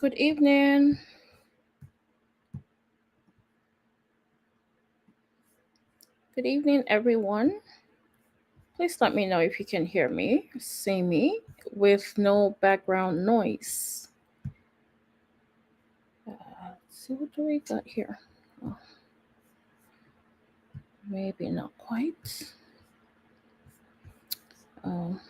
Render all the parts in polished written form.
Good evening. Good evening, everyone. Please let me know if you can hear me, see me, with no background noise. Let's see, what do we got here? Oh, maybe not quite. Um,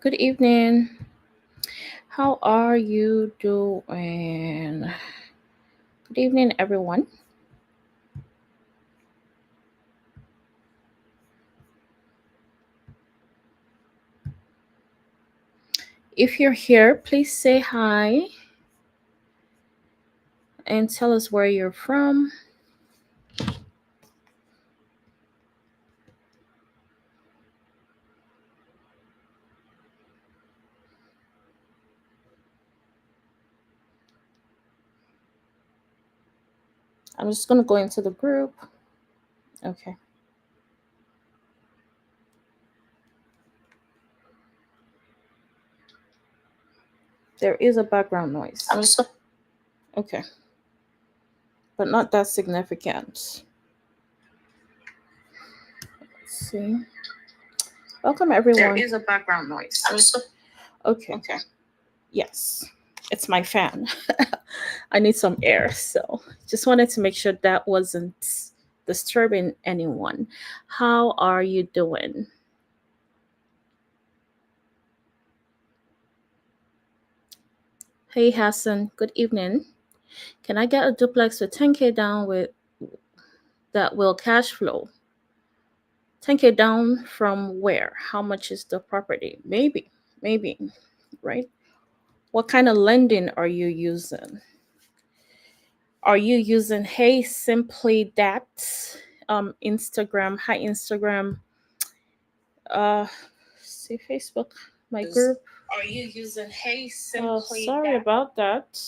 Good evening. How are you doing? Good evening, everyone. If you're here, please say hi and tell us where you're from. I'm just going to go into the group. Okay. There is a background noise. Okay. But not that significant. Let's see. Welcome, everyone. There is a background noise. Okay. Yes. It's my fan. I need some air. So just wanted to make sure that wasn't disturbing anyone. How are you doing? Hey, Hassan. Good evening. Can I get a duplex with 10K down with that will cash flow? 10K down from where? How much is the property? Maybe, right? What kind of lending are you using? Are you using Hey Simply That? Instagram, hi Instagram. See Facebook, my group. Are you using Hey Simply Sorry That? about that.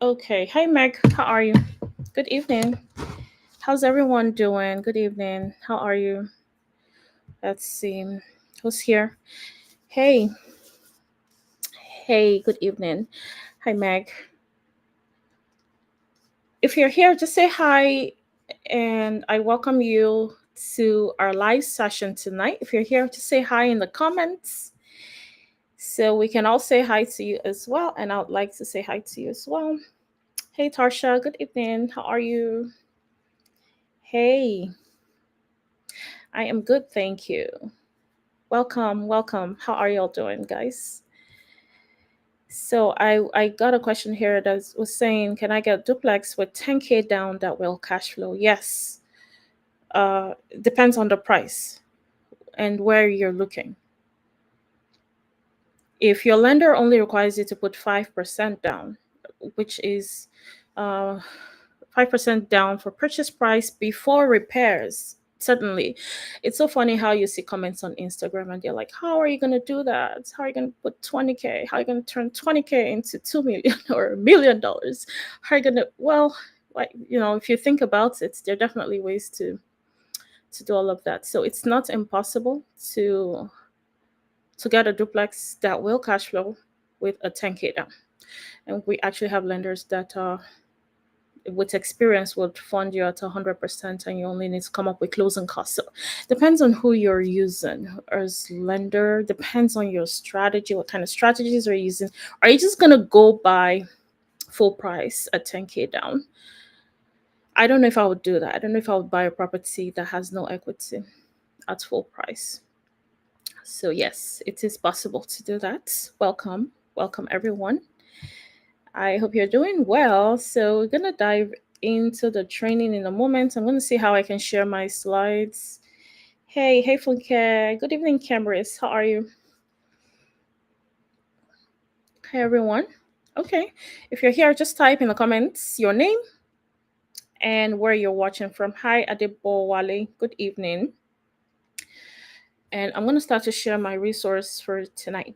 Okay, hi Meg, how are you? Good evening. How's everyone doing? Good evening. How are you? Let's see. Who's here? Hey. Hey, good evening. Hi Meg. If you're here, just say hi and I welcome you to our live session tonight. If you're here, just say hi in the comments so we can all say hi to you as well. And I would like to say hi to you as well. Hey, Tarsha, good evening. How are you? Hey, I am good, thank you. Welcome. How are y'all doing, guys? So I got a question here that was saying, can I get a duplex with 10K down that will cash flow? Yes. Depends on the price and where you're looking. If your lender only requires you to put 5% down, which is 5% down for purchase price before repairs, certainly. It's so funny how you see comments on Instagram and they're like, how are you going to do that? How are you going to put 20K? How are you going to turn 20K into 2 million or $1 million? How are you going to, well, like, if you think about it, there are definitely ways to do all of that. So it's not impossible to get a duplex that will cash flow with a 10K down. And we actually have lenders that with experience would fund you at 100% and you only need to come up with closing costs. So depends on who you're using as lender, depends on your strategy, what kind of strategies are you using. Are you just going to go by full price at 10K down? I don't know if I would do that. I don't know if I would buy a property that has no equity at full price. So yes, it is possible to do that. Welcome everyone. I hope you're doing well. So we're gonna dive into the training in a moment. I'm gonna see how I can share my slides. Hey Funke. Good evening, Cambris. How are you? Hey everyone. Okay. If you're here, just type in the comments your name and where you're watching from. Hi Adebo Wale. Good evening. And I'm gonna start to share my resource for tonight.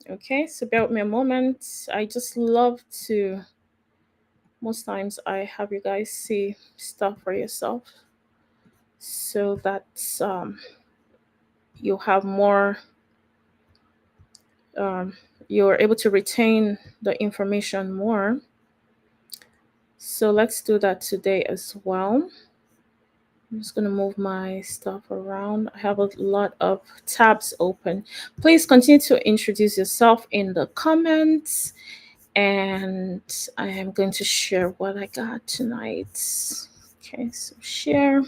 Okay, so bear with me a moment. I just love to most times I have you guys see stuff for yourself so that you have more, um, you're able to retain the information more. So let's do that today as well. I'm just going to move my stuff around. I have a lot of tabs open. Please continue to introduce yourself in the comments. And I am going to share what I got tonight. Okay, so share.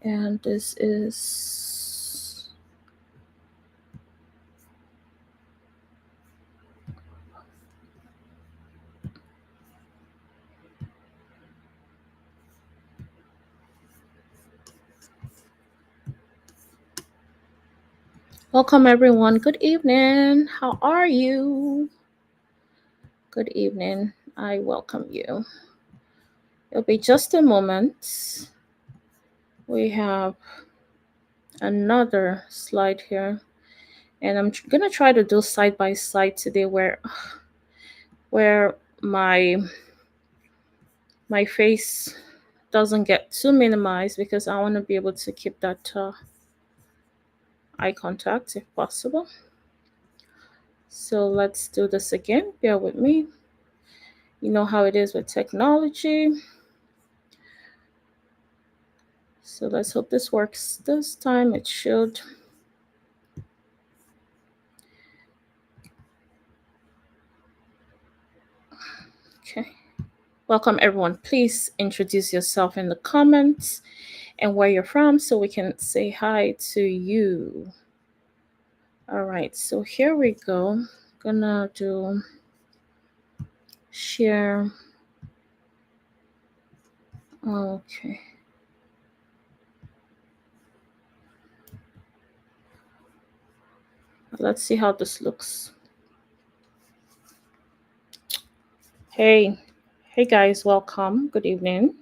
And this is welcome everyone. Good evening. How are you? Good evening. I welcome you. It'll be just a moment. We have another slide here, and I'm gonna try to do side by side today, where my face doesn't get too minimized, because I want to be able to keep that eye contact if possible. So let's do this again. Bear with me. You know how it is with technology. So let's hope this works this time. It should. Okay. Welcome everyone. Please introduce yourself in the comments and where you're from so we can say hi to you. All right, so here we go. Gonna do share. Okay. Let's see how this looks. Hey, hey guys, welcome. Good evening.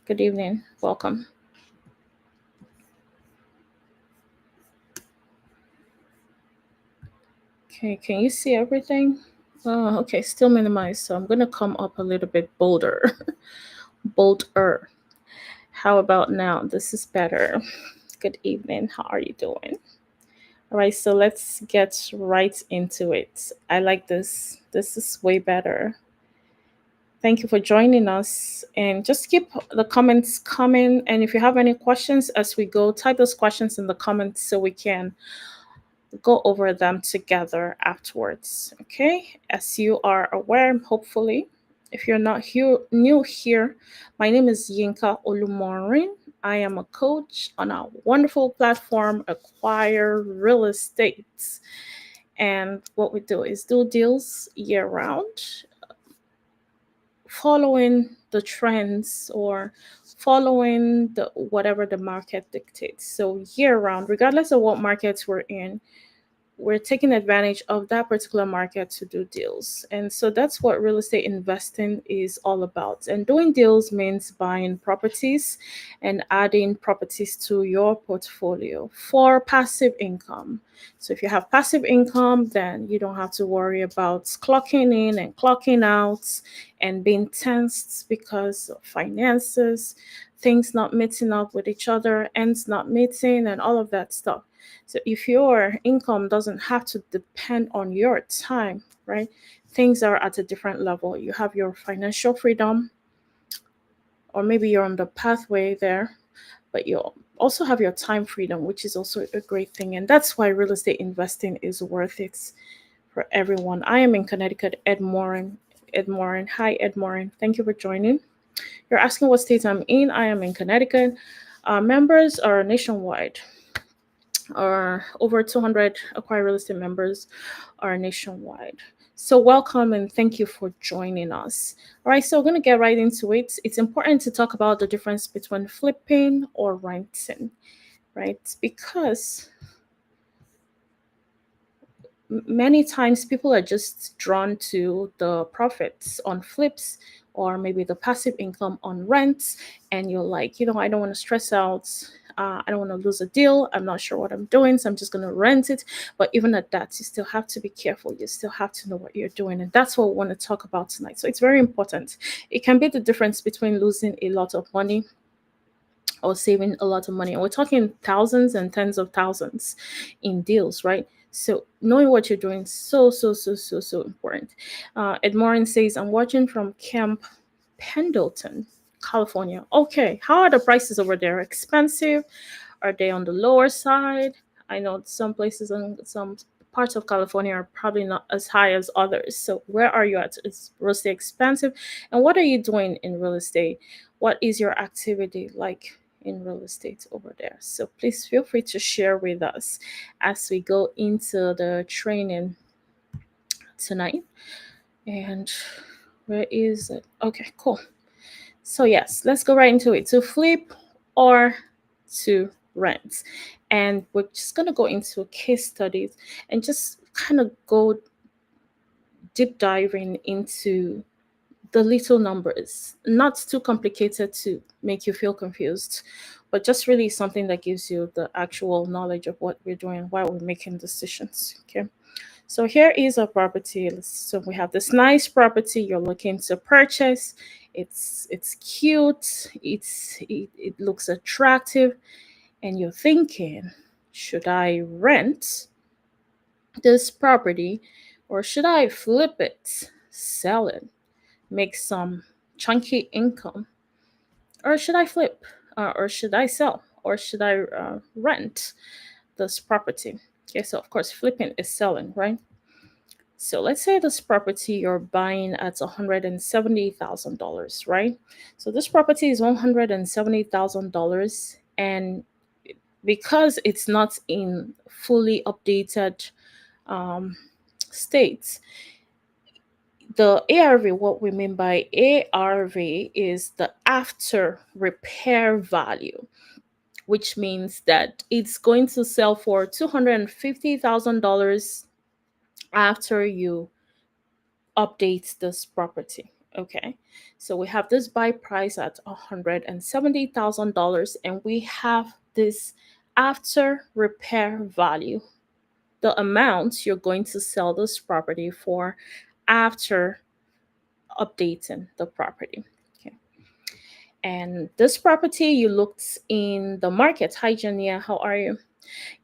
Good evening. Welcome. Okay, can you see everything? Oh, okay, still minimized. So I'm gonna come up a little bit bolder. Bolder. How about now? This is better. Good evening. How are you doing? All right, so let's get right into it. I like this. This is way better. Thank you for joining us. And just keep the comments coming. And if you have any questions as we go, type those questions in the comments so we can go over them together afterwards. Okay, as you are aware, hopefully, if you're not new here, my name is Yinka Olumorin. I am a coach on a wonderful platform, Acquire Real Estate. And what we do is do deals year round, following the trends or following the whatever the market dictates. So year round, regardless of what markets we're in, we're taking advantage of that particular market to do deals. And so that's what real estate investing is all about. And doing deals means buying properties and adding properties to your portfolio for passive income. So if you have passive income, then you don't have to worry about clocking in and clocking out and being tensed because of finances, things not meeting up with each other, ends not meeting, and all of that stuff. So if your income doesn't have to depend on your time, right? Things are at a different level. You have your financial freedom, or maybe you're on the pathway there, but you also have your time freedom, which is also a great thing. And that's why real estate investing is worth it for everyone. I am in Connecticut, Ed Morin. Ed Morin. Hi, Ed Morin. Thank you for joining. You're asking what state I'm in. I am in Connecticut. Members are nationwide. Or over 200 Acquire Real Estate members are nationwide. So welcome and thank you for joining us. All right, so we're going to get right into it. It's important to talk about the difference between flipping or renting, right? Because many times people are just drawn to the profits on flips or maybe the passive income on rents, and you're like, I don't want to stress out I don't want to lose a deal. I'm not sure what I'm doing, so I'm just going to rent it. But even at that, you still have to be careful. You still have to know what you're doing. And that's what we want to talk about tonight. So it's very important. It can be the difference between losing a lot of money or saving a lot of money. And we're talking thousands and tens of thousands in deals, right? So knowing what you're doing is so important. Ed Morin says, I'm watching from Camp Pendleton, California. Okay, how are the prices over there? Expensive? Are they on the lower side? I know some places and some parts of California are probably not as high as others. So where are you at? Is real estate expensive? And what are you doing in real estate? What is your activity like in real estate over there? So please feel free to share with us as we go into the training tonight. And where is it? Okay, cool. So yes, let's go right into it. To flip or to rent. And we're just gonna go into case studies and just kind of go deep diving into the little numbers. Not too complicated to make you feel confused, but just really something that gives you the actual knowledge of what we're doing while we're making decisions. Okay. So here is a property. So we have this nice property you're looking to purchase. It's cute. It looks attractive, and you're thinking, should I rent this property, or should I flip it, sell it, make some chunky income, or should I flip, or should I sell, or should I rent this property? Okay, so of course flipping is selling, right? So let's say this property you're buying at $170,000, right? So this property is $170,000, and because it's not in fully updated um, state, the ARV, what we mean by ARV is the after repair value, which means that it's going to sell for $250,000 after you update this property. Okay, so we have this buy price at $170,000, and we have this after repair value, the amount you're going to sell this property for after updating the property. Okay, and this property you looked in the market. Hi, Jania, how are you?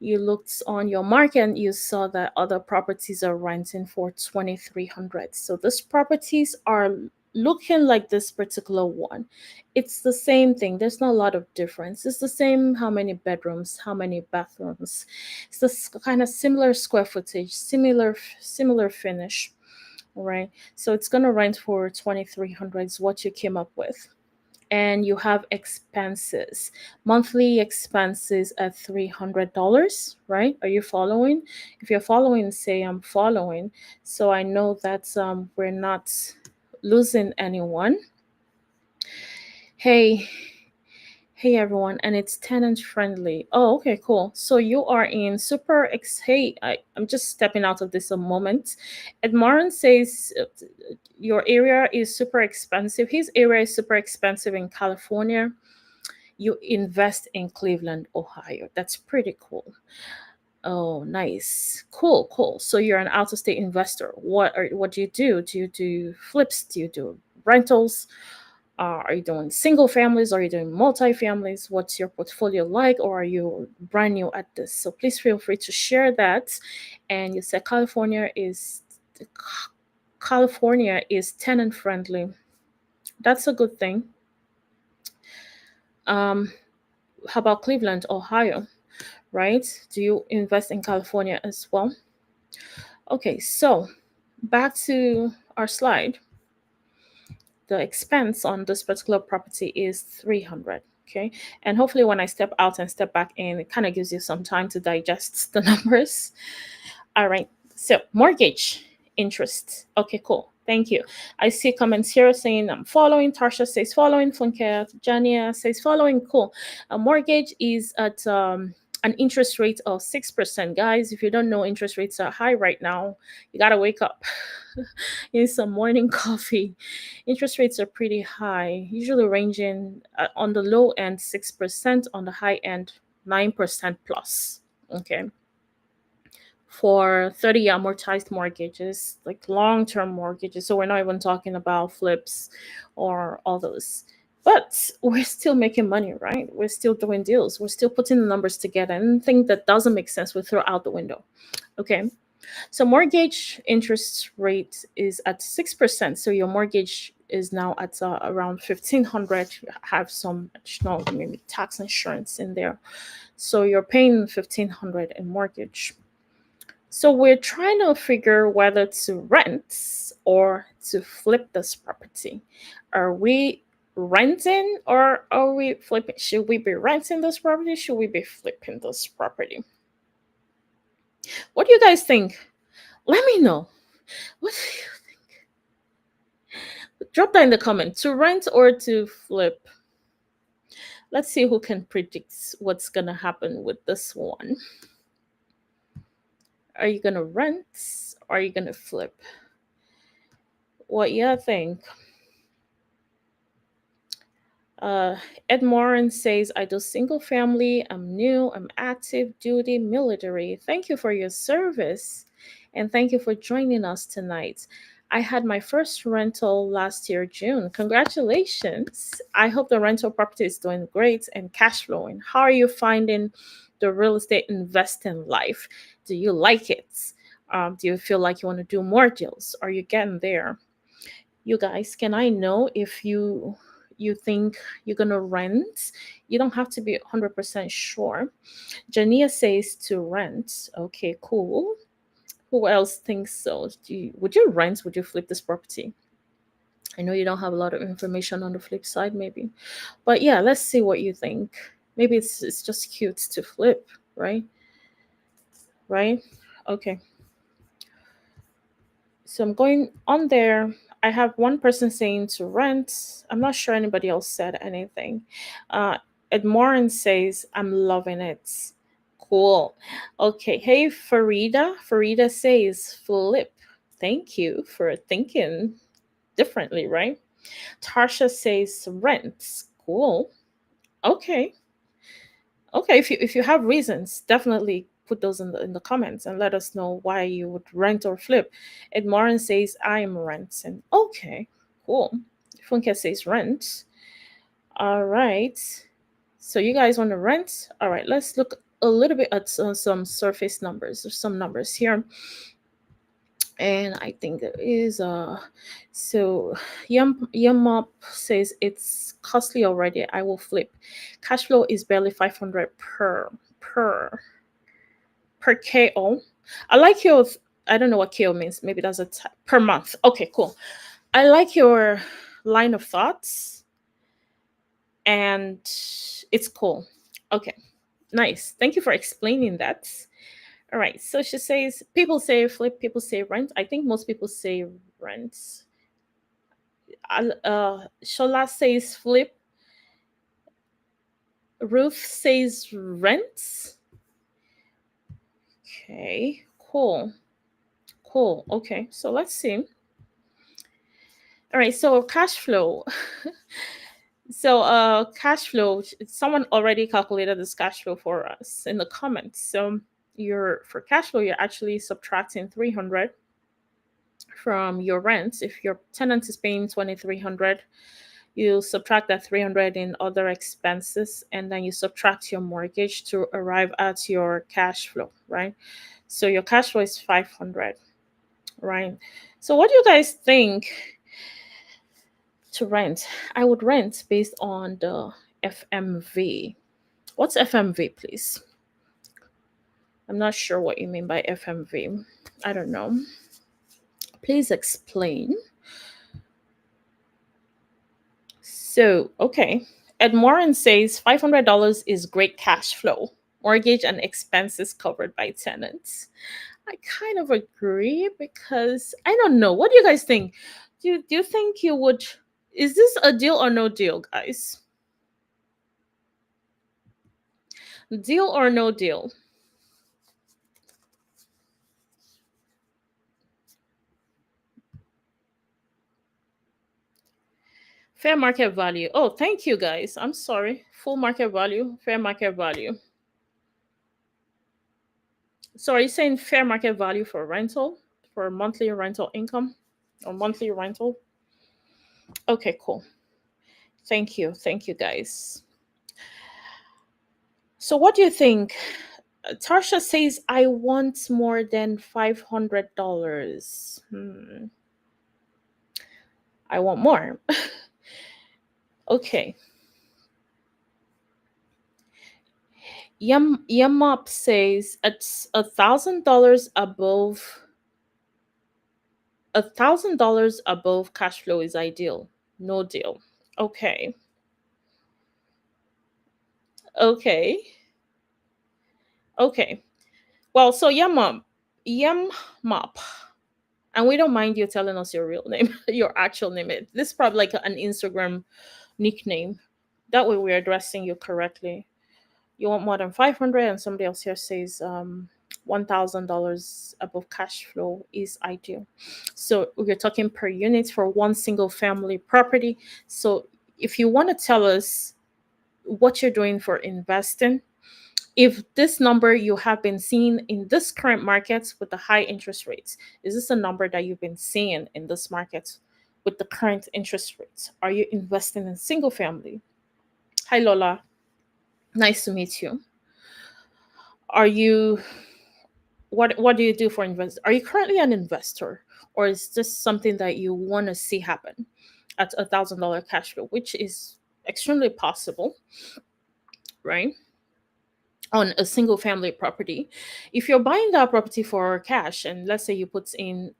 You looked on your market and you saw that other properties are renting for 2,300. So these properties are looking like this particular one. It's the same thing. There's not a lot of difference. It's the same how many bedrooms, how many bathrooms. It's this kind of similar square footage, similar finish, right? So it's gonna rent for 2,300 is what you came up with, and you have expenses, monthly expenses at $300, right? Are you following? If you're following, say I'm following, so I know that we're not losing anyone. Hey, hey everyone, and it's tenant friendly. Oh, okay, cool. So you are in hey, I'm just stepping out of this a moment. Edmarin says your area is super expensive. His area is super expensive in California. You invest in Cleveland, Ohio. That's pretty cool. Oh, nice. Cool. So you're an out of state investor. What do you do? Do you do flips? Do you do rentals? Are you doing single families? Are you doing multi families? What's your portfolio like? Or are you brand new at this? So please feel free to share that. And you said California is tenant friendly. That's a good thing. Um, how about Cleveland, Ohio? Right? Do you invest in California as well? Okay, so back to our slide. The expense on this particular property is 300. Okay, and hopefully when I step out and step back in, it kind of gives you some time to digest the numbers. All right, so mortgage interest. Okay, cool. Thank you. I see comments here saying I'm following. Tarsha says following. Funke Jania says following. Cool. A mortgage is at an interest rate of 6%. Guys, if you don't know, interest rates are high right now. You got to wake up. Need some morning coffee. Interest rates are pretty high, usually ranging on the low end 6%, on the high end 9% plus. Okay. For 30 amortized mortgages, like long term mortgages. So we're not even talking about flips or all those. But we're still making money, right? We're still doing deals. We're still putting the numbers together. And anything that doesn't make sense, we throw out the window. Okay. So mortgage interest rate is at 6%. So your mortgage is now at around 1,500. You have some additional maybe tax insurance in there. So you're paying 1,500 in mortgage. So we're trying to figure whether to rent or to flip this property. Are we renting or are we flipping? Should we be renting this property? Should we be flipping this property? What do you guys think? Let me know. What do you think? Drop that in the comment. To rent or to flip? Let's see who can predict what's gonna happen with this one. Are you gonna rent? Or are you gonna flip? What you think? Uh, Ed Moran says, I do single family, I'm new, I'm active duty military. Thank you for your service and thank you for joining us tonight. I had my first rental last year, June. Congratulations. I hope the rental property is doing great and cash flowing. How are you finding the real estate investing life? Do you like it? Do you feel like you want to do more deals? Are you getting there? You guys, can I know if you think you're gonna rent? You don't have to be 100% sure. Jania says to rent. Okay, cool. Who else thinks so? Would you rent? Would you flip this property? I know you don't have a lot of information on the flip side, maybe, but yeah, let's see what you think. Maybe it's just cute to flip, right? Right? Okay. So I'm going on there. I have one person saying to rent. I'm not sure anybody else said anything. Ed Moran says, I'm loving it. Cool. Okay. Hey, Farida. Farida says, flip. Thank you for thinking differently, right? Tarsha says, rent. Cool. Okay. Okay, if you have reasons, definitely put those in the comments and let us know why you would rent or flip. Ed Moran says I am renting. Okay, cool. Funke says rent. All right. So you guys want to rent? All right. Let's look a little bit at some surface numbers. There's some numbers here, and I think there is so Yum says it's costly already. I will flip. Cash flow is barely 500 per per KO. I like your I don't know what KO means. Maybe that's per month. Okay, cool. I like your line of thoughts and it's cool. Okay. Nice. Thank you for explaining that. All right. So she says people say flip, people say rent. I think most people say rent. Shola says flip. Ruth says rent. Okay. Cool. Cool. Okay. So let's see. All right. So cash flow. So cash flow, someone already calculated this cash flow for us in the comments. So you're for cash flow, you're actually subtracting 300 from your rent. If your tenant is paying 2,300, you subtract that 300 in other expenses and then you subtract your mortgage to arrive at your cash flow, right? So your cash flow is 500, right? So what do you guys think to rent? I would rent based on the FMV. What's FMV, please? I'm not sure what you mean by FMV. I don't know. Please explain. So, okay. Ed Moran says $500 is great cash flow. Mortgage and expenses covered by tenants. I kind of agree because I don't know. What do you guys think? Do you think you would? Is this a deal or no deal, guys? Deal or no deal? Fair market value. Oh, thank you guys. I'm sorry. Full market value, fair market value. So are you saying fair market value for rental, for monthly rental income or monthly rental? Okay, cool. Thank you. Thank you guys. So what do you think? Tarsha says I want more than $500. I want more. Okay. Yamop says it's $1,000 above cash flow is ideal. No deal. Okay. Okay. Okay. Well, so Yamop, and we don't mind you telling us your real name, your actual name. This is probably like an Instagram nickname. That way we're addressing you correctly. You want more than 500, and somebody else here says $1,000 above cash flow is ideal. So we're talking per unit for one single family property. So if you want to tell us what you're doing for investing, if this number you have been seeing in this current market with the high interest rates, is this a number that you've been seeing in this market with the current interest rates? Are you investing in single family? Hi Lola, nice to meet you. Are you, what do you do for invest? Are you currently an investor, or is this something that you want to see happen at $1,000 cash flow, which is extremely possible, right? On a single family property, if you're buying that property for cash, and let's say you put in,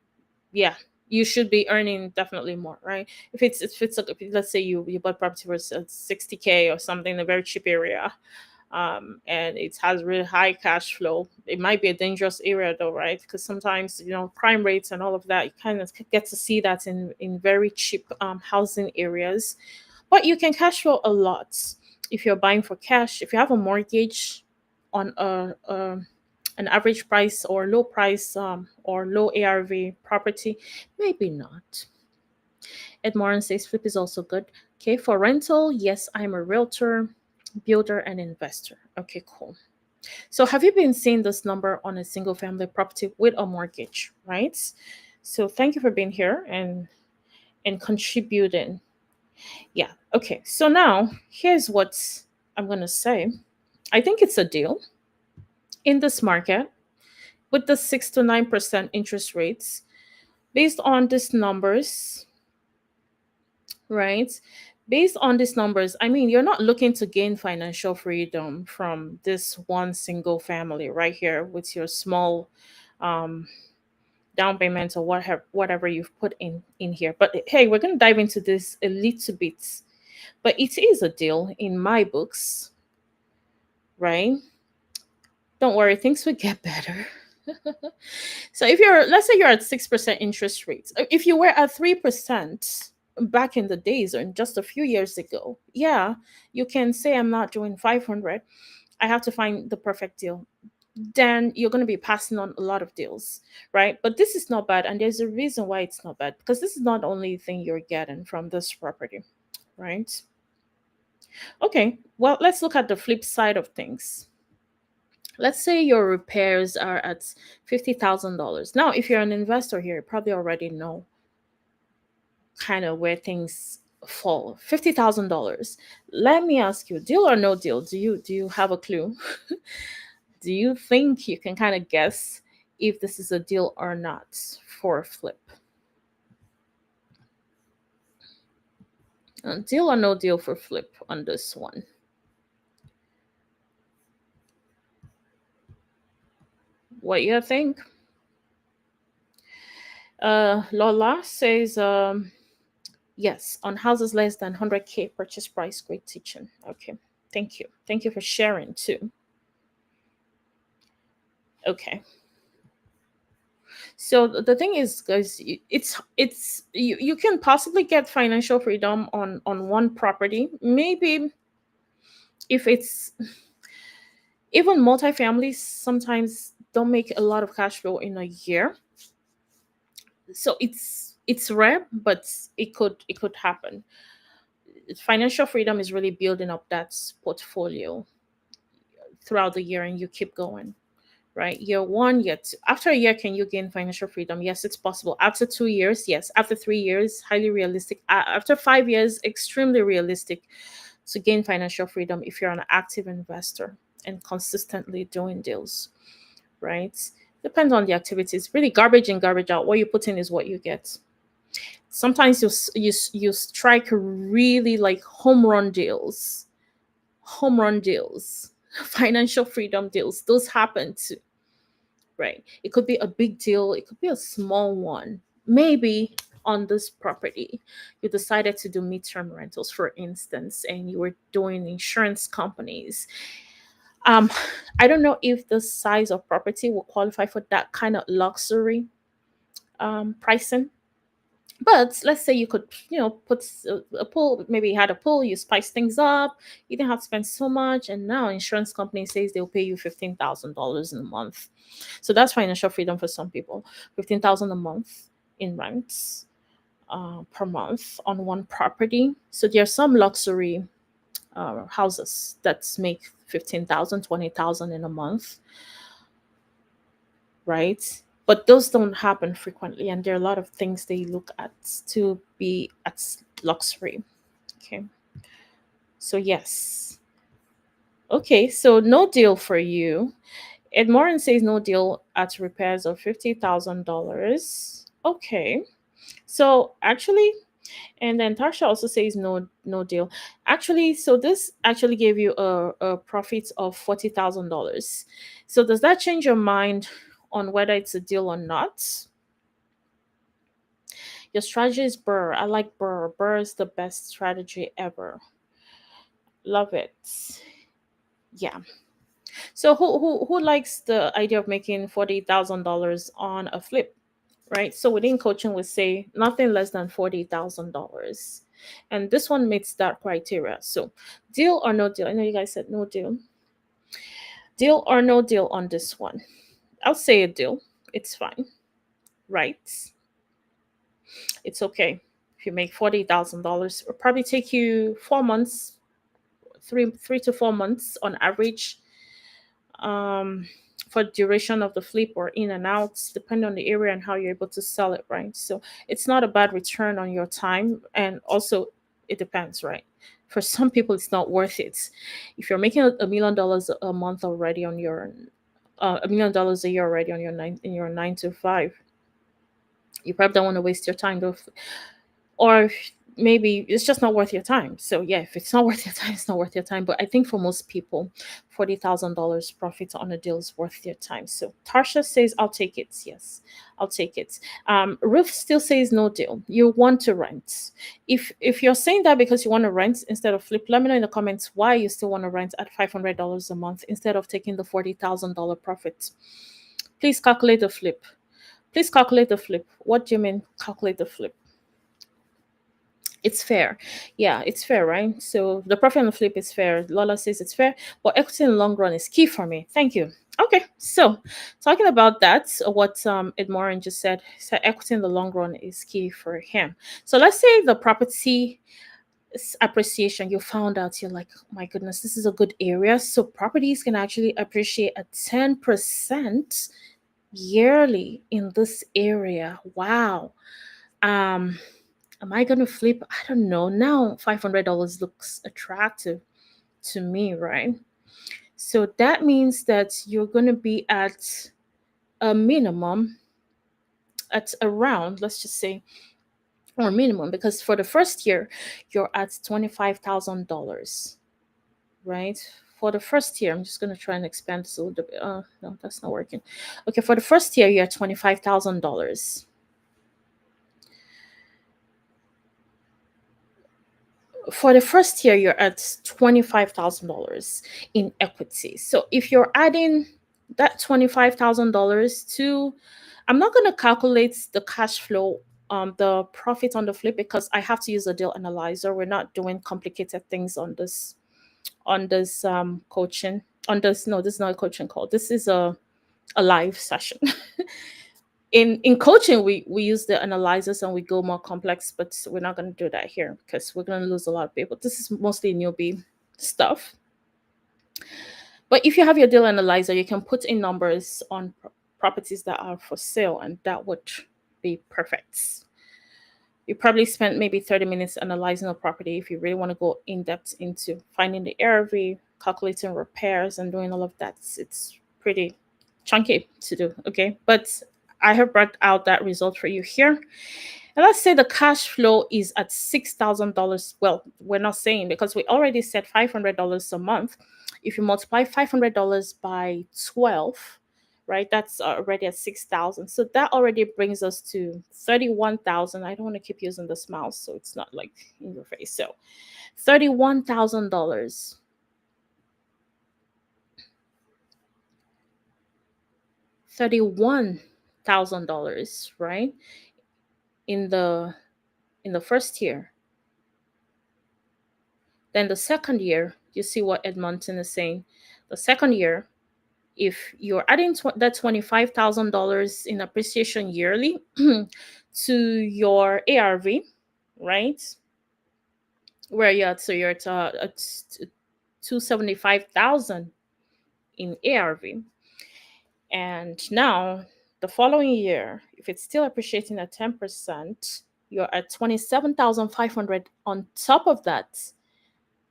yeah, you should be earning definitely more, right? If it's like, let's say you bought property for 60K or something in a very cheap area, and it has really high cash flow. It might be a dangerous area though, right? Because sometimes crime rates and all of that, you kind of get to see that in very cheap housing areas. But you can cash flow a lot if you're buying for cash. If you have a mortgage on an average price or low price or low ARV property, maybe not. Ed Moran says flip is also good. Okay, for rental, yes, I'm a realtor, builder, and investor. Okay, cool. So have you been seeing this number on a single family property with a mortgage, right? So thank you for being here and contributing. Yeah. Okay. So now here's what I'm going to say. I think it's a deal in this market with the 6 to 9% interest rates based on these numbers, right? Based on these numbers, I mean, you're not looking to gain financial freedom from this one single family right here with your small um, down payment or whatever you've put in here. But hey, we're going to dive into this a little bit. But it is a deal in my books, right? Don't worry, things will get better. So if you're, let's say you're at 6% interest rates, if you were at 3% back in the days or just a few years ago, yeah, you can say I'm not doing 500. I have to find the perfect deal. Then you're going to be passing on a lot of deals, right? But this is not bad, and there's a reason why it's not bad, because this is not the only thing you're getting from this property, right? Okay, well, let's look at the flip side of things. Let's say your repairs are at $50,000. Now, if you're an investor here, you probably already know kind of where things fall. $50,000. Let me ask you, deal or no deal? Do you have a clue? Do you think you can kind of guess if this is a deal or not for a flip? Deal or no deal for flip on this one? What you think? Lola says yes, on houses less than 100K purchase price, great teaching. Okay, thank you. Thank you for sharing too. Okay. So the thing is, guys, it's you can possibly get financial freedom on one property. Maybe if it's Even multifamilies sometimes don't make a lot of cash flow in a year. So it's rare, but it could happen. Financial freedom is really building up that portfolio throughout the year, and you keep going. Right, year one, year two. After a year, can you gain financial freedom? Yes, it's possible. After 2 years, yes. After 3 years, highly realistic. After 5 years, extremely realistic to gain financial freedom if you're an active investor and consistently doing deals. Right, depends on the activities. Really, garbage in, garbage out. What you put in is what you get. Sometimes you strike really like home run deals, financial freedom deals. Those happen too. Right. It could be a big deal, it could be a small one. Maybe on this property, you decided to do midterm rentals, for instance, and you were doing insurance companies. Um, I don't know if the size of property will qualify for that kind of luxury pricing. But let's say you could, put a pool. Maybe you had a pool, you spice things up, you didn't have to spend so much, and now insurance company says they'll pay you $15,000 in a month. So that's financial freedom for some people. 15,000 a month in rents per month on one property. So there are some luxury houses that make 15,000, 20,000 in a month, right? But those don't happen frequently, and there are a lot of things they look at to be at luxury. Okay, so yes. Okay, so no deal for you. Ed Morin says no deal at repairs of $50,000. Okay, so actually, and then Tarsha also says no deal. Actually, so this actually gave you a profit of $40,000. So does that change your mind on whether it's a deal or not? Your strategy is Burr. I like Burr. Burr is the best strategy ever. Love it. Yeah. So who likes the idea of making $40,000 on a flip? Right. So within coaching, we say nothing less than $40,000, and this one meets that criteria. So deal or no deal? I know you guys said no deal. Deal or no deal on this one? I'll say a deal. It's fine. Right. It's okay. If you make $40,000, it'll probably take you 4 months, three to 4 months on average, um for duration of the flip or in and outs, depending on the area and how you're able to sell it, right? So it's not a bad return on your time, and also it depends, right? For some people it's not worth it. If you're making $1 million a month already on your $1 million a year already on your 9 to 5, you probably don't want to waste your time though. Or maybe it's just not worth your time. So yeah, if it's not worth your time, it's not worth your time. But I think for most people, $40,000 profit on a deal is worth their time. So Tarsha says, "I'll take it." Yes, I'll take it. Ruth still says no deal. You want to rent. If you're saying that because you want to rent instead of flip, let me know in the comments why you still want to rent at $500 a month instead of taking the $40,000 profit. Please calculate the flip. Please calculate the flip. What do you mean calculate the flip? It's fair. Yeah, it's fair, right? So the profit on the flip is fair. Lola says it's fair, but equity in the long run is key for me. Thank you. Okay, so talking about that, what Edmorin just said equity in the long run is key for him. So let's say the property appreciation, you found out, you're like, oh my goodness, this is a good area. So properties can actually appreciate at 10% yearly in this area. Wow. Um, Am I gonna flip? I don't know. Now $500 looks attractive to me, right? So that means that you're gonna be at a minimum at around, let's just say, or minimum, because for the first year you're at $25,000, right? For the first year, I'm just gonna try and expand this a little bit. No, that's not working. Okay, for the first year you're at $25,000. For the first year you're at $25,000 in equity. So if you're adding that $25,000 to, I'm not going to calculate the cash flow, the profit on the flip, because I have to use a deal analyzer. We're not doing complicated things on this coaching. on this. No, this is not a coaching call. This is a live session. In coaching, we use the analyzers and we go more complex, but we're not going to do that here because we're going to lose a lot of people. This is mostly newbie stuff. But if you have your deal analyzer, you can put in numbers on properties that are for sale, and that would be perfect. You probably spent maybe 30 minutes analyzing a property. If you really want to go in depth into finding the ARV, calculating repairs, and doing all of that, it's pretty chunky to do. Okay. But I have brought out that result for you here. And let's say the cash flow is at $6,000. Well, we're not saying because we already said $500 a month. If you multiply $500 by 12, right, that's already at 6,000. So that already brings us to 31,000. I don't want to keep using this mouse, so it's not like in your face. So $31,000. $31,000, right? In the first year. Then the second year, you see what Edmonton is saying. The second year, if you're adding that $25,000 in appreciation yearly to your ARV, right? Where you're at, so you're at 275,000 in ARV. And now the following year, if it's still appreciating at 10%, you're at 27,500 on top of that.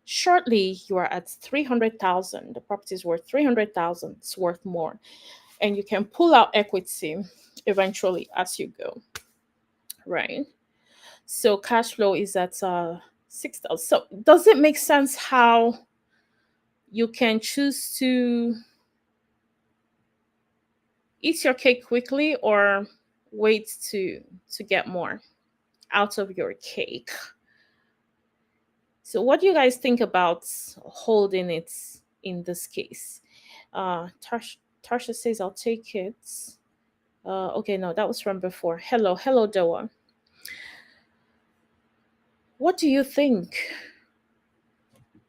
Shortly, you are at 300,000. The property is worth 300,000. It's worth more. And you can pull out equity eventually as you go, right? So cash flow is at 6,000. So does it make sense how you can choose to eat your cake quickly or wait to get more out of your cake? So what do you guys think about holding it in this case? Tarsha says, I'll take it. Okay, no, that was from before. Hello, Doa. What do you think?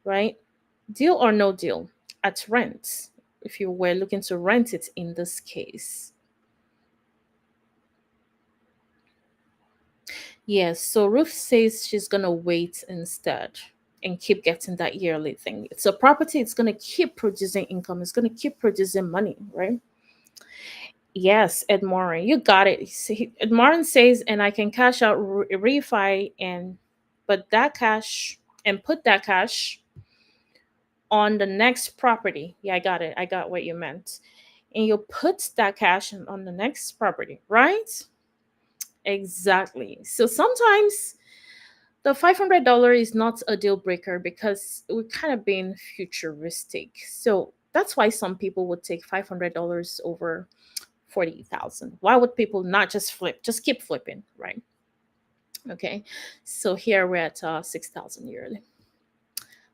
Right? Deal or no deal at rent, if you were looking to rent it in this case. Yes, so Ruth says she's gonna wait instead and keep getting that yearly thing. It's a property, it's gonna keep producing income, it's gonna keep producing money, right? Yes, Ed Morin, you got it. Ed Morin says, and I can cash out refi and but that cash and put that cash on the next property. Yeah, I got it. I got what you meant. And you put that cash on the next property, right? Exactly. So sometimes the $500 is not a deal breaker because we're kind of being futuristic. So that's why some people would take $500 over 40,000. Why would people not just flip? Just keep flipping, right? Okay. So here we're at 6,000 yearly.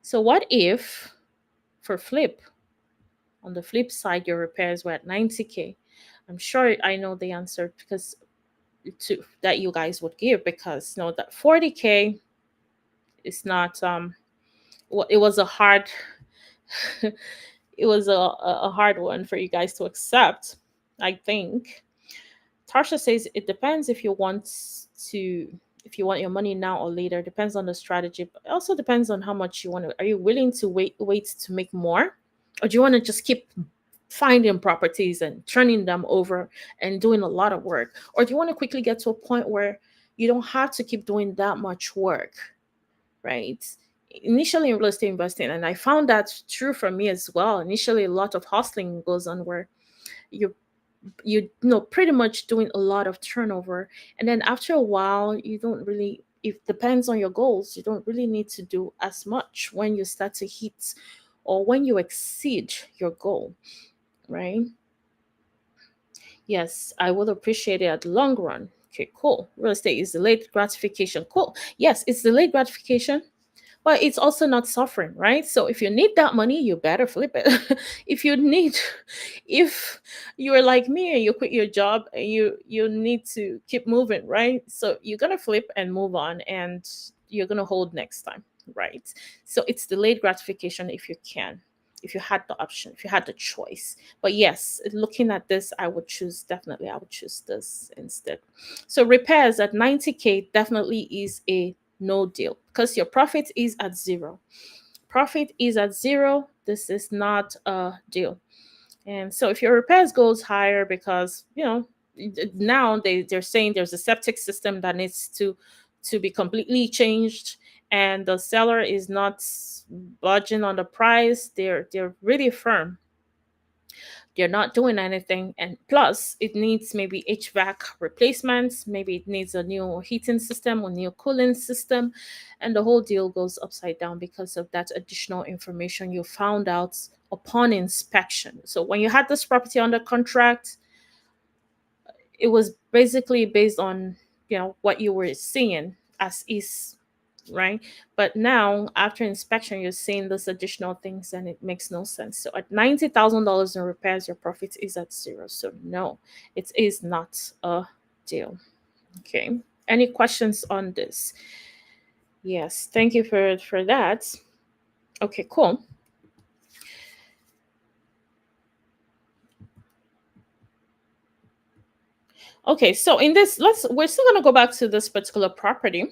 So what if for flip, on the flip side, your repairs were at 90K? I'm sure I know the answer because to that you guys would give, because you know that 40K is not well, it was a hard it was a hard one for you guys to accept, I think. Tarsha says it depends to if you want your money now or later. Depends on the strategy, but it also depends on how much you want to. Are you willing to wait to make more, or do you want to just keep finding properties and turning them over and doing a lot of work, or do you want to quickly get to a point where you don't have to keep doing that much work, right? Initially in real estate investing, and I found that true for me as well. Initially, a lot of hustling goes on where you you know pretty much doing a lot of turnover, and then after a while you don't really, it depends on your goals, you don't really need to do as much when you start to hit or when you exceed your goal, right? Yes, I would appreciate it at the long run. Okay, cool. Real estate is delayed gratification. Cool. Yes, it's delayed gratification, but it's also not suffering, right? So if you need that money, you better flip it. if you need, if you're like me and you quit your job and you need to keep moving, right? So you're gonna flip and move on, and you're gonna hold next time, right? So it's delayed gratification if you can. if you had the option, if you had the choice. But yes, looking at this, I would choose, definitely I would choose this instead. So repairs at 90K definitely is a no deal because your profit is at zero. Profit is at zero. This is not a deal. And so if your repairs goes higher because, now they're saying there's a septic system that needs to be completely changed, and the seller is not budging on the price, they're really firm, they're not doing anything. And plus it needs maybe HVAC replacements, maybe it needs a new heating system or new cooling system, and the whole deal goes upside down because of that additional information you found out upon inspection. So when you had this property under contract, it was basically based on, what you were seeing as is, right? But now after inspection, you're seeing those additional things and it makes no sense. So at $90,000 in repairs, your profit is at zero. So no, it is not a deal. Okay, any questions on this? Yes, thank you for that. Okay, cool. Okay, so in this, we're still going to go back to this particular property.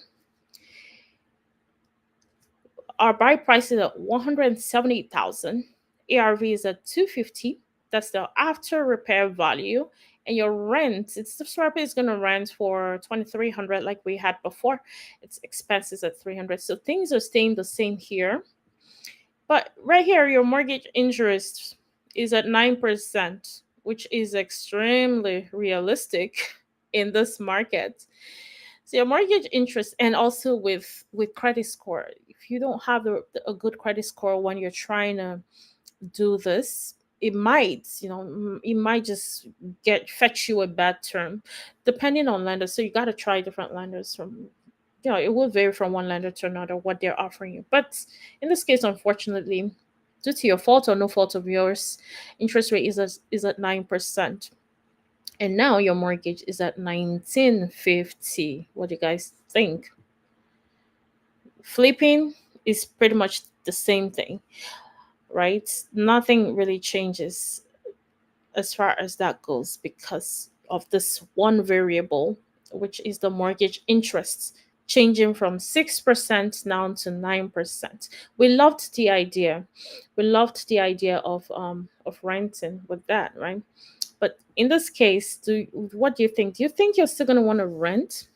Our buy price is at 178,000. ARV is at 250. That's the after repair value. And your rent, it's the property is gonna rent for 2,300 like we had before. Its expenses at 300. So things are staying the same here. But right here, your mortgage interest is at 9%, which is extremely realistic in this market. So your mortgage interest, and also with credit score, if you don't have a good credit score when you're trying to do this, it might, it might just get fetch you a bad term, depending on lender. So you got to try different lenders from, it will vary from one lender to another what they're offering you. But in this case, unfortunately, due to your fault or no fault of yours, interest rate is at 9%. And now your mortgage is at 1950. What do you guys think? Flipping is pretty much the same thing, right? Nothing really changes as far as that goes because of this one variable, which is the mortgage interest changing from 6% now to 9%. We loved the idea. We loved the idea of renting with that, right? But in this case, what do you think? Do you think you're still gonna want to rent?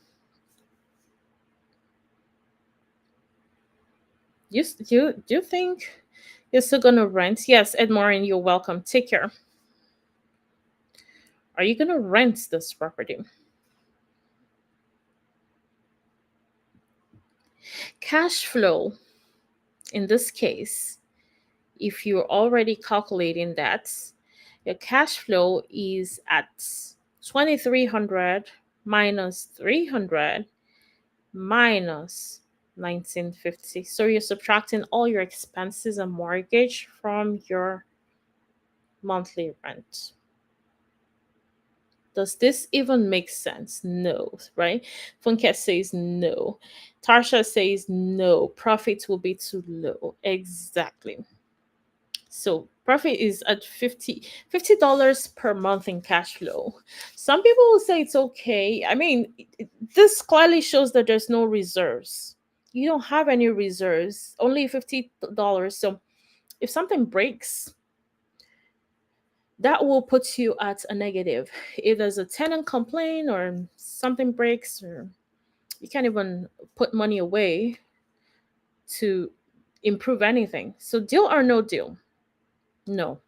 Do you think you're still gonna rent? Yes, Ed Morin, you're welcome. Take care. Are you gonna rent this property? Cash flow in this case, if you're already calculating that, your cash flow is at 2,300 minus 300 minus 1950. So you're subtracting all your expenses and mortgage from your monthly rent. Does this even make sense? No, right? Funke says no. Tarsha says no. Profit will be too low. Exactly. So profit is at $50 per month in cash flow. Some people will say it's okay. I mean, this clearly shows that there's no reserves. You don't have any reserves, only $50. So if something breaks, that will put you at a negative. If there's a tenant complaint or something breaks, or you can't even put money away to improve anything. So deal or no deal? No,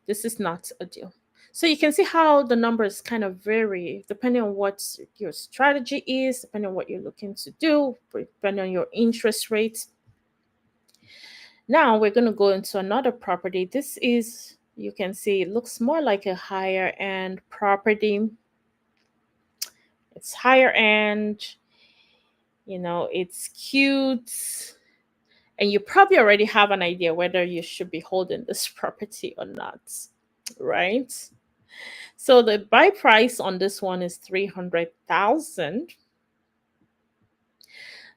this is not a deal. So you can see how the numbers kind of vary depending on what your strategy is, depending on what you're looking to do, depending on your interest rate. Now we're going to go into another property. This is, you can see, it looks more like a higher end property. It's higher end, it's cute, and you probably already have an idea whether you should be holding this property or not, right? So the buy price on this one is 300,000.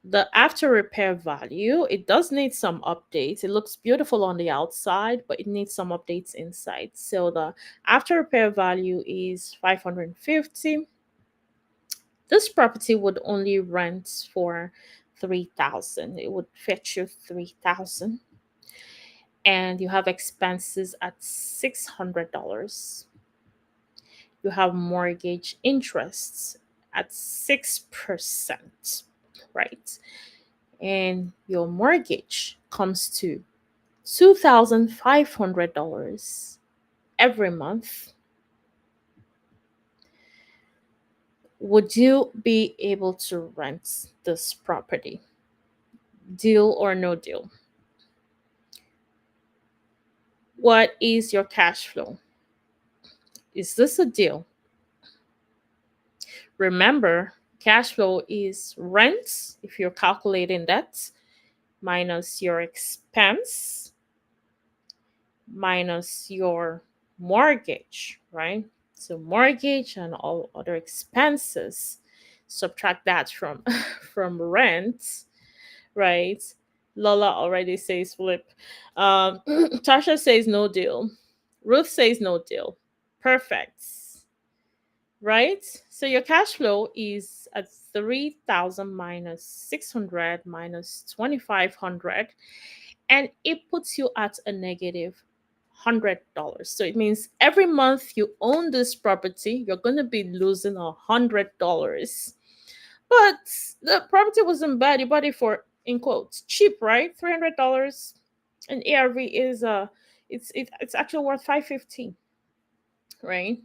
The after repair value, it does need some updates. It looks beautiful on the outside, but it needs some updates inside. So the after repair value is 550. This property would only rent for 3,000. It would fetch you 3,000, and you have expenses at $600. You have mortgage interests at 6%, right? And your mortgage comes to $2,500 every month. Would you be able to rent this property? Deal or no deal? What is your cash flow? Is this a deal? Remember, cash flow is rent, if you're calculating that, minus your expense, minus your mortgage, right? So mortgage and all other expenses, subtract that from from rent, right? Lola already says flip. Tasha says no deal. Ruth says no deal. Perfect. Right? So your cash flow is at 3,000 minus 600 minus 2,500, and it puts you at a negative $100. So it means every month you own this property, you're going to be losing $100. But the property wasn't bad. You bought it for, in quotes, cheap, right? $300. And ARV is it's actually worth 550, right?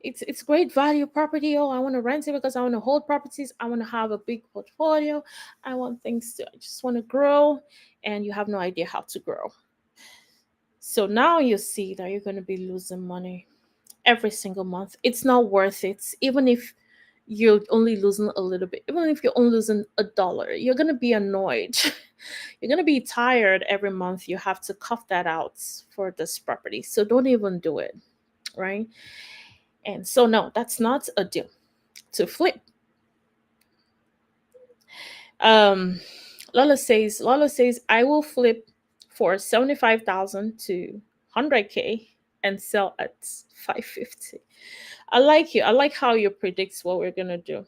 It's great value property. Oh, I want to rent it because I want to hold properties. I want to have a big portfolio. I want things to, I just want to grow, and you have no idea how to grow. So now you see that you're going to be losing money every single month. It's not worth it. Even if you're only losing a little bit, even if you're only losing $1, you're going to be annoyed. You're going to be tired every month. You have to cough that out for this property. So don't even do it, right? And so, no, that's not a deal. To flip, um, Lola says, I will flip for 75,000 to 100K and sell at 550. I like you. I like how you predict what we're gonna do.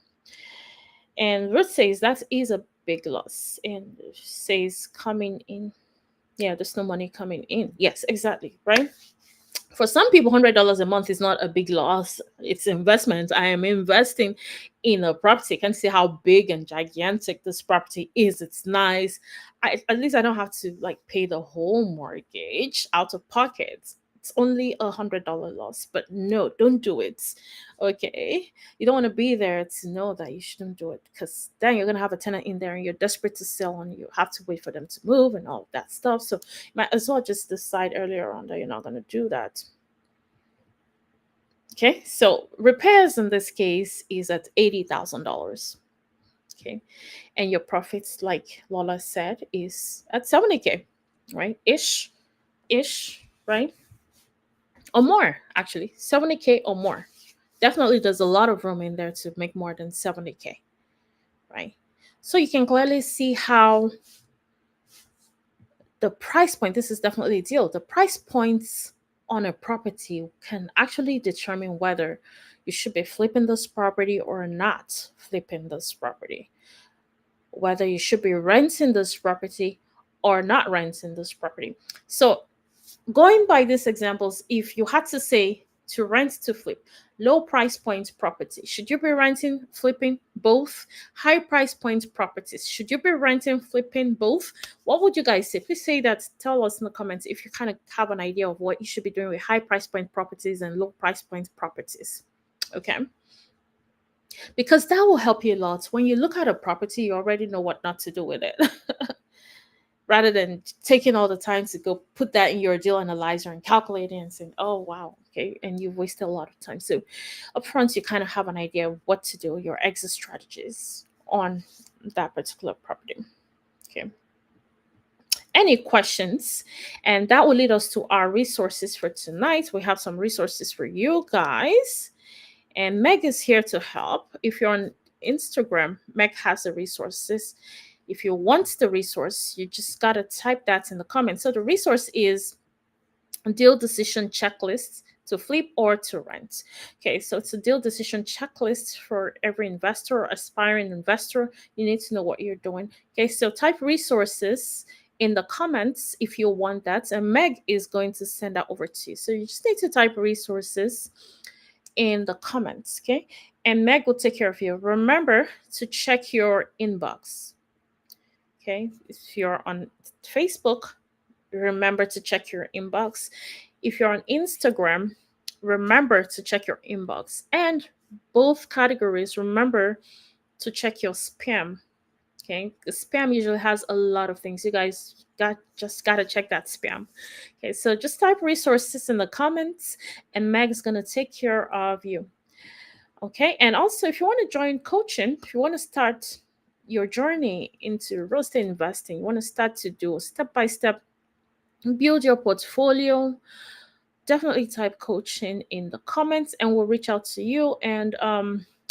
And Ruth says that is a big loss. And says coming in. Yeah, there's no money coming in. Yes, exactly. Right. For some people, $100 a month is not a big loss. It's investment. I am investing in a property. You can see how big and gigantic this property is. It's nice. At least I don't have to like pay the whole mortgage out of pocket. It's only $100 loss. But no, don't do it. Okay, you don't want to be there to know that you shouldn't do it, because then you're gonna have a tenant in there and you're desperate to sell and you have to wait for them to move and all of that stuff. So you might as well just decide earlier on that you're not gonna do that. Okay, so repairs in this case is at $80,000. Okay, and your profits, like Lola said, is at 70K, right? Ish, right? Or more, actually, 70K or more. Definitely, there's a lot of room in there to make more than 70K, right? So you can clearly see how the price point, this is definitely a deal. The price points on a property can actually determine whether you should be flipping this property or not flipping this property, whether you should be renting this property or not renting this property. So going by these examples, if you had to say to rent to flip, low price point property, should you be renting, flipping both? High price point properties, should you be renting, flipping both? What would you guys say? Please say that. Tell us in the comments if you kind of have an idea of what you should be doing with high price point properties and low price point properties. Okay. Because that will help you a lot. When you look at a property, you already know what not to do with it. Rather than taking all the time to go put that in your deal analyzer and calculating and saying, oh, wow, okay, and you've wasted a lot of time. So upfront, you kind of have an idea of what to do, your exit strategies on that particular property. Okay. Any questions? And that will lead us to our resources for tonight. We have some resources for you guys. And Meg is here to help. If you're on Instagram, Meg has the resources. If you want the resource, you just got to type that in the comments. So the resource is deal decision checklist to flip or to rent. Okay, so it's a deal decision checklist for every investor or aspiring investor. You need to know what you're doing. Okay, so type resources in the comments if you want that, and Meg is going to send that over to you. So you just need to type resources in the comments, okay? And Meg will take care of you. Remember to check your inbox, okay? If you're on Facebook, remember to check your inbox. If you're on Instagram, remember to check your inbox. And both categories, remember to check your spam. Okay, the spam usually has a lot of things. You guys gotta check that spam. Okay, so just type resources in the comments, and Meg's gonna take care of you. Okay, and also if you want to join coaching, if you want to start your journey into real estate investing, you want to start to do step by step, build your portfolio, definitely type coaching in the comments and we'll reach out to you. And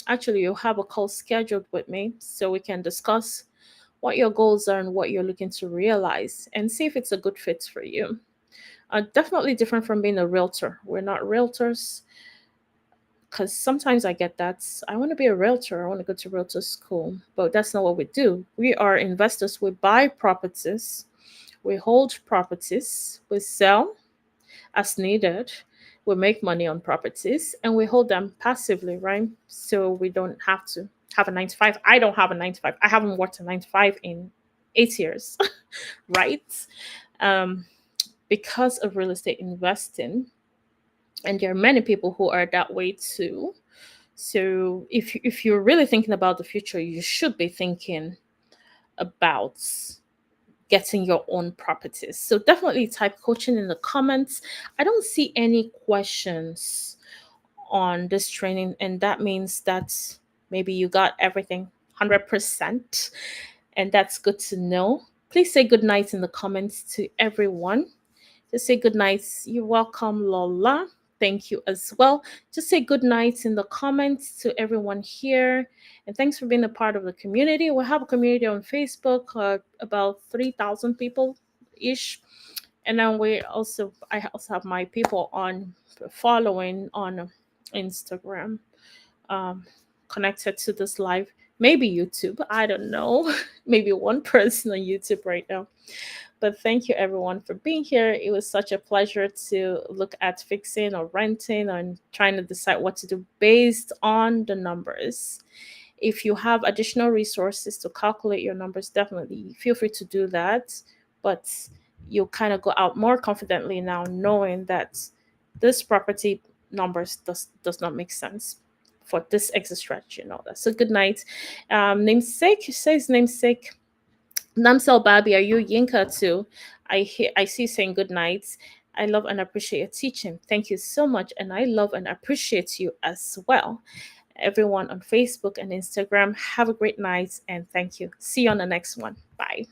actually, you'll have a call scheduled with me so we can discuss what your goals are and what you're looking to realize and see if it's a good fit for you. Definitely different from being a realtor. We're not realtors, because sometimes I get that. I want to be a realtor, I want to go to realtor school, but that's not what we do. We are investors. We buy properties, we hold properties, we sell as needed. We make money on properties and we hold them passively, right? So we don't have to have a 9 to 5. I don't have a 9 to 5. I haven't worked a 9 to 5 in 8 years, right? Um, because of real estate investing. And there are many people who are that way too. So if you're really thinking about the future, you should be thinking about getting your own properties. So definitely type coaching in the comments. I don't see any questions on this training, and that means that maybe you got everything 100%, and that's good to know. Please say good night in the comments to everyone. Just say good night. You're welcome, Lola. Thank you as well. Just say good night in the comments to everyone here. And thanks for being a part of the community. We have a community on Facebook, about 3,000 people ish. And then I also have my people on following on Instagram, um, connected to this live. Maybe YouTube. I don't know. Maybe one person on YouTube right now. But thank you everyone for being here. It was such a pleasure to look at fixing or renting and trying to decide what to do based on the numbers. If you have additional resources to calculate your numbers, definitely feel free to do that. But you'll kind of go out more confidently now knowing that this property numbers does not make sense for this exit strategy and all that. So good night. Namesake says namesake. Namsel Babi, are you Yinka too? I see you saying good nights. I love and appreciate your teaching. Thank you so much, and I love and appreciate you as well. Everyone on Facebook and Instagram, have a great night and thank you. See you on the next one. Bye.